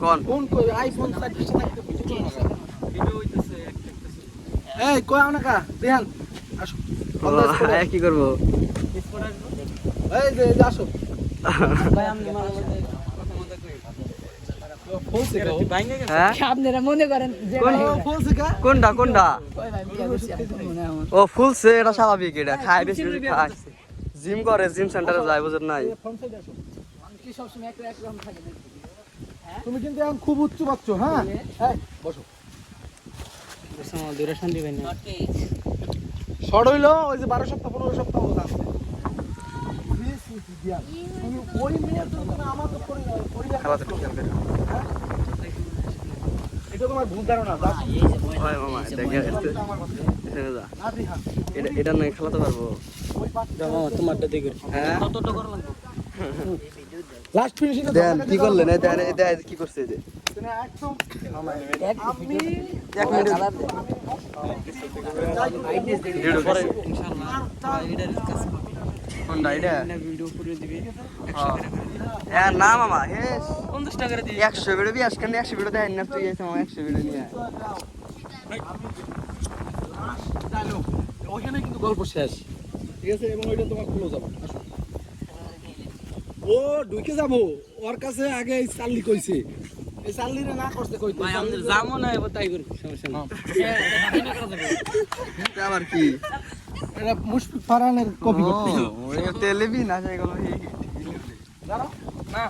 কোন ফোন কই আইফোন 4 থাকতে ভিডিও করে না ভিডিও হইতেছে এই কই আও না কা দেখান আসো কি করবো এই যে আসো ভাই আপনি আপনারা মনে করেন যে কোনটা কোনটা ও ফুলছে এটা স্বাভাবিক এটা খায় বেশি বেশি খায় জিম করে জিম সেন্টারে যায় বুঝেন নাই কি সব সময় একরকম থাকে না তুমি কিন্তু এখন খুব উচ্চ পাচ্ছ হ্যাঁ এই বসো বসো দূরে শান্তি ভাই না শর্ট হইলো ওই যে 12 সপ্তাহ 15 সপ্তাহ হলো আছে তুমি ওই মেয়ের জন্য আমার তো খেলাতে খেয়াল করে এটা তোমার ভুল ধারণা যা ওই মামা দেখে এখানে যা এটা নাই খেলাতে পারবো মামা তোমারটা দেখো হ্যাঁ কতটা করা লাগবে লাস্ট ফিনিশিং দেন কি করলেন এই দেন এই কি করছে এই যে একদম আমি 1 মিনিট ভিডিও করে ইনশাআল্লাহ এটার কাছে কোনটা এটা ভিডিও করে দিবি 100 টাকা হ্যাঁ না মামা হে 50 টাকা দিবি 100 ভিডিও বি আজকে 100 ভিডিও দেন না তুই এসে মামা 100 ভিডিও নিয়ে ওখানে কিন্তু গল্প শেষ ঠিক আছে এবং ওইটা তোমার ক্লোজ যাবে ও ঢুকে যাবো ওর কাছে আগে এই চাল্লি কইছে এই চাল্লিরে না করতে কইতে ভাই আমাদের জামও না এবার তাই করি সমস্যা নেই এটা আবার কি এটা মুশফিক ফারহানের কপি করতে ওই তেলেবি না যাই গেল জানো না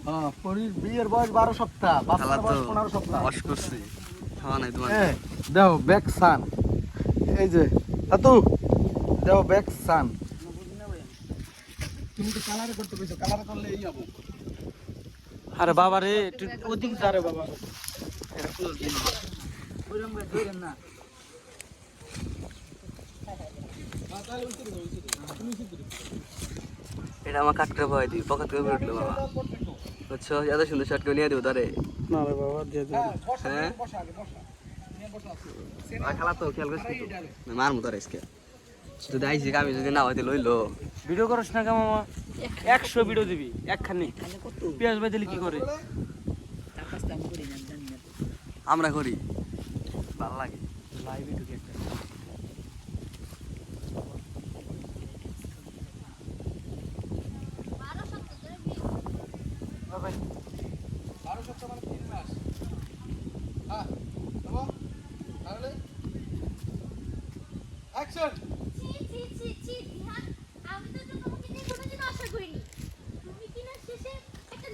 হ্যাঁ পরির বিয়ের বয়স 12 সপ্তাহ বাচ্চার বয়স 15 সপ্তাহ ওয়াশ করছি খাওয়া নাই তোমার এই দাও ব্যাক সান এই যে আতু দাও ব্যাক সান তুমি তো কালারে করতে কইছো কালারে করলে এই হবে আরে বাবা রে একটু ওদিক যা রে বাবা ওইরকম ভাই ধরেন না এটা আমার কাটতে ভয় দিই পকেট করে উঠলো বাবা বুঝছো এত সুন্দর শার্ট করে নিয়ে দিব তারে না রে বাবা দিয়ে দে হ্যাঁ খেলা তো খেয়াল করছি তো মার মতো আজকে যদি আইসি আমি যদি না হইতে লইলো ভিডিও করছ না কা মামা 100 ভিডিও দিবি একখানি পেঁয়াজ ভাই দিলে কি করে আমরা করি ভালো লাগে লাইভে ঢুকে একটা ভাই 12 সপ্তাহ মানে 3 মাস হ্যাঁ বাবা তাহলে অ্যাকশন আমি তো তোমাকে নিয়ে কোনোদিন আশা করিনি তুমি কিনা শেষে একটা